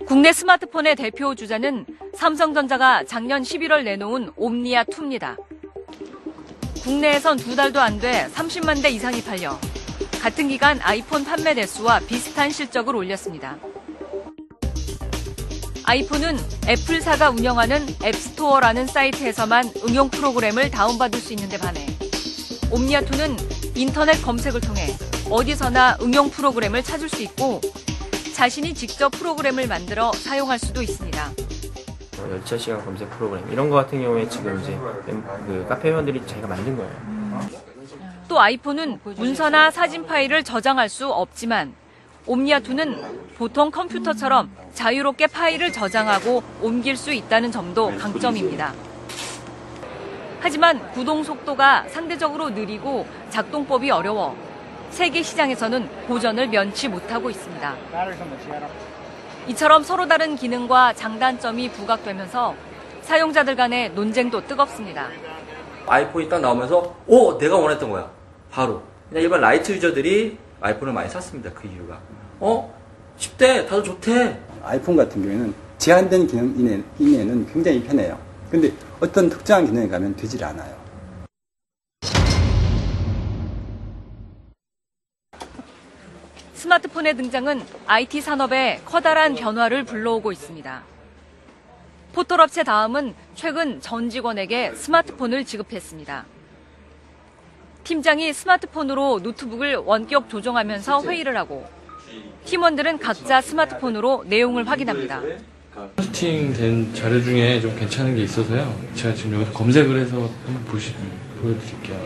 국내 스마트폰의 대표 주자는 삼성전자가 작년 11월 내놓은 옴니아2입니다. 국내에선 2달도 안 돼 30만 대 이상이 팔려 같은 기간 아이폰 판매 대수와 비슷한 실적을 올렸습니다. 아이폰은 애플사가 운영하는 앱스토어라는 사이트에서만 응용 프로그램을 다운받을 수 있는데 반해 옴니아2는 인터넷 검색을 통해 어디서나 응용 프로그램을 찾을 수 있고 자신이 직접 프로그램을 만들어 사용할 수도 있습니다. 열차 시간 검색 프로그램 이런 거 같은 경우에 지금 이제 그 카페 회원들이 자기가 만든 거예요. 또 아이폰은 문서나 사진 파일을 저장할 수 없지만 옴니아2는 보통 컴퓨터처럼 자유롭게 파일을 저장하고 옮길 수 있다는 점도 강점입니다. 하지만 구동 속도가 상대적으로 느리고 작동법이 어려워 세계 시장에서는 고전을 면치 못하고 있습니다. 이처럼 서로 다른 기능과 장단점이 부각되면서 사용자들 간의 논쟁도 뜨겁습니다. 아이폰이 딱 나오면서 내가 원했던 거야. 바로. 그냥 일반 라이트 유저들이 아이폰을 많이 샀습니다. 그 이유가. 쉽대. 다들 좋대. 아이폰 같은 경우에는 제한된 기능 이내에는 굉장히 편해요. 근데 어떤 특정한 기능에 가면 되질 않아요. 스마트폰의 등장은 IT 산업에 커다란 변화를 불러오고 있습니다. 포털업체 다음은 최근 전 직원에게 스마트폰을 지급했습니다. 팀장이 스마트폰으로 노트북을 원격 조정하면서 회의를 하고 팀원들은 각자 스마트폰으로 내용을 확인합니다. 세팅된 자료 중에 좀 괜찮은 게 있어서요. 제가 지금 여기서 검색을 해서 한번 보여드릴게요.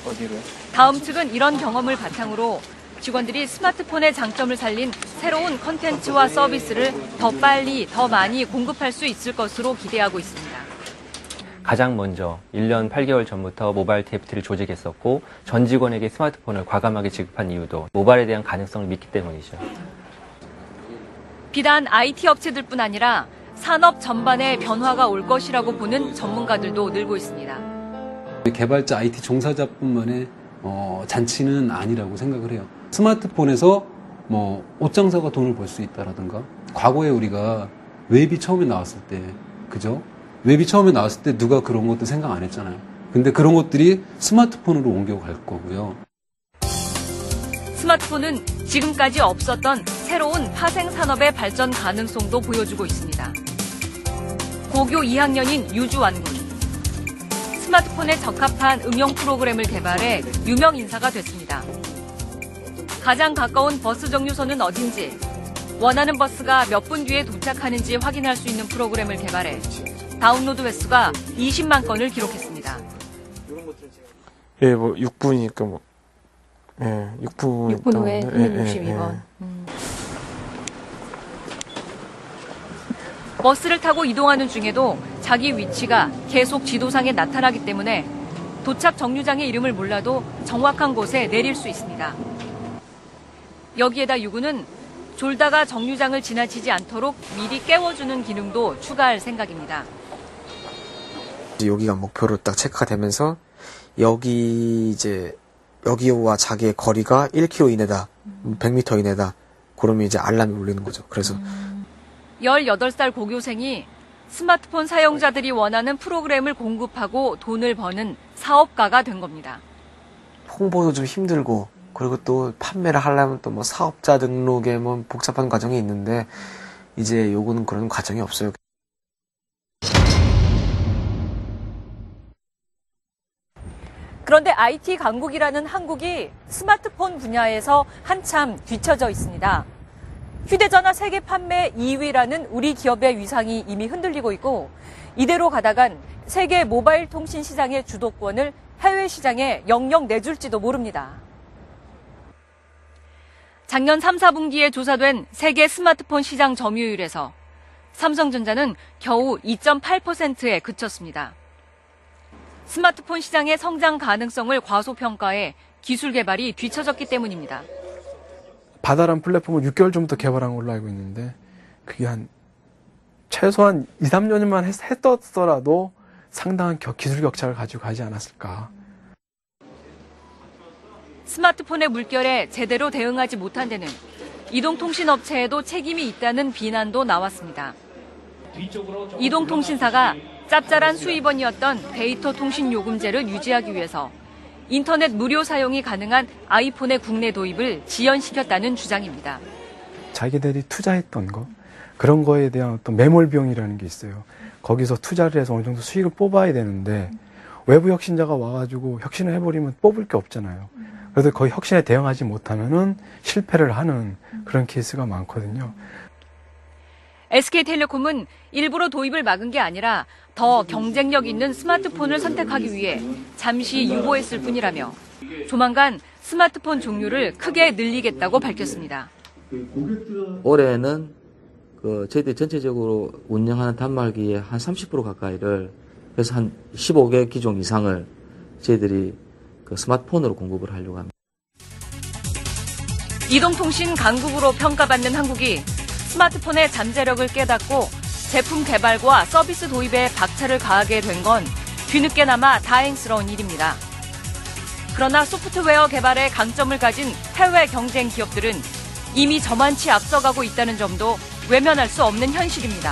어디로요? 다음 측은 이런 경험을 바탕으로 직원들이 스마트폰의 장점을 살린 새로운 컨텐츠와 서비스를 더 빨리, 더 많이 공급할 수 있을 것으로 기대하고 있습니다. 가장 먼저 1년 8개월 전부터 모바일 TFT를 조직했었고 전 직원에게 스마트폰을 과감하게 지급한 이유도 모바일에 대한 가능성을 믿기 때문이죠. 비단 IT 업체들뿐 아니라 산업 전반에 변화가 올 것이라고 보는 전문가들도 늘고 있습니다. 개발자 IT 종사자뿐만의 잔치는 아니라고 생각을 해요. 스마트폰에서 옷 장사가 돈을 벌 수 있다라든가 과거에 우리가 웹이 처음에 나왔을 때 그죠? 웹이 처음에 나왔을 때 누가 그런 것도 생각 안 했잖아요. 근데 그런 것들이 스마트폰으로 옮겨갈 거고요. 스마트폰은 지금까지 없었던 새로운 파생 산업의 발전 가능성도 보여주고 있습니다. 고교 2학년인 유주완군. 스마트폰에 적합한 응용 프로그램을 개발해 유명 인사가 됐습니다. 가장 가까운 버스 정류소는 어딘지, 원하는 버스가 몇 분 뒤에 도착하는지 확인할 수 있는 프로그램을 개발해 다운로드 횟수가 20만 건을 기록했습니다. 예, 6분이니까 6분 후에 62번. 버스를 타고 이동하는 중에도 자기 위치가 계속 지도상에 나타나기 때문에 도착 정류장의 이름을 몰라도 정확한 곳에 내릴 수 있습니다. 여기에다 유구는 졸다가 정류장을 지나치지 않도록 미리 깨워주는 기능도 추가할 생각입니다. 여기가 목표로 딱 체크가 되면서 여기와 자기의 거리가 1km 이내다, 100m 이내다. 그러면 이제 알람이 울리는 거죠. 그래서 18살 고교생이 스마트폰 사용자들이 원하는 프로그램을 공급하고 돈을 버는 사업가가 된 겁니다. 홍보도 좀 힘들고 그리고 또 판매를 하려면 또 사업자 등록에 복잡한 과정이 있는데 이제 요거는 그런 과정이 없어요. 그런데 IT 강국이라는 한국이 스마트폰 분야에서 한참 뒤처져 있습니다. 휴대전화 세계 판매 2위라는 우리 기업의 위상이 이미 흔들리고 있고 이대로 가다간 세계 모바일 통신 시장의 주도권을 해외 시장에 영영 내줄지도 모릅니다. 작년 3, 4분기에 조사된 세계 스마트폰 시장 점유율에서 삼성전자는 겨우 2.8%에 그쳤습니다. 스마트폰 시장의 성장 가능성을 과소평가해 기술 개발이 뒤처졌기 때문입니다. 바다란 플랫폼을 6개월 전부터 개발한 걸로 알고 있는데 그게 최소한 2, 3년만 했었더라도 상당한 기술 격차를 가지고 가지 않았을까. 스마트폰의 물결에 제대로 대응하지 못한 데는 이동통신업체에도 책임이 있다는 비난도 나왔습니다. 이동통신사가 짭짤한 수입원이었던 데이터 통신 요금제를 유지하기 위해서 인터넷 무료 사용이 가능한 아이폰의 국내 도입을 지연시켰다는 주장입니다. 자기들이 투자했던 거, 그런 거에 대한 어떤 매몰 비용이라는 게 있어요. 거기서 투자를 해서 어느 정도 수익을 뽑아야 되는데 외부 혁신자가 와가지고 혁신을 해버리면 뽑을 게 없잖아요. 그래서 거의 혁신에 대응하지 못하면은 실패를 하는 그런 케이스가 많거든요. SK텔레콤은 일부러 도입을 막은 게 아니라 더 경쟁력 있는 스마트폰을 선택하기 위해 잠시 유보했을 뿐이라며 조만간 스마트폰 종류를 크게 늘리겠다고 밝혔습니다. 올해는 저희들이 전체적으로 운영하는 단말기의 한 30% 가까이를, 그래서 한 15개 기종 이상을 저희들이 스마트폰으로 공급을 하려고 합니다. 이동통신 강국으로 평가받는 한국이 스마트폰의 잠재력을 깨닫고 제품 개발과 서비스 도입에 박차를 가하게 된 건 뒤늦게나마 다행스러운 일입니다. 그러나 소프트웨어 개발에 강점을 가진 해외 경쟁 기업들은 이미 저만치 앞서가고 있다는 점도 외면할 수 없는 현실입니다.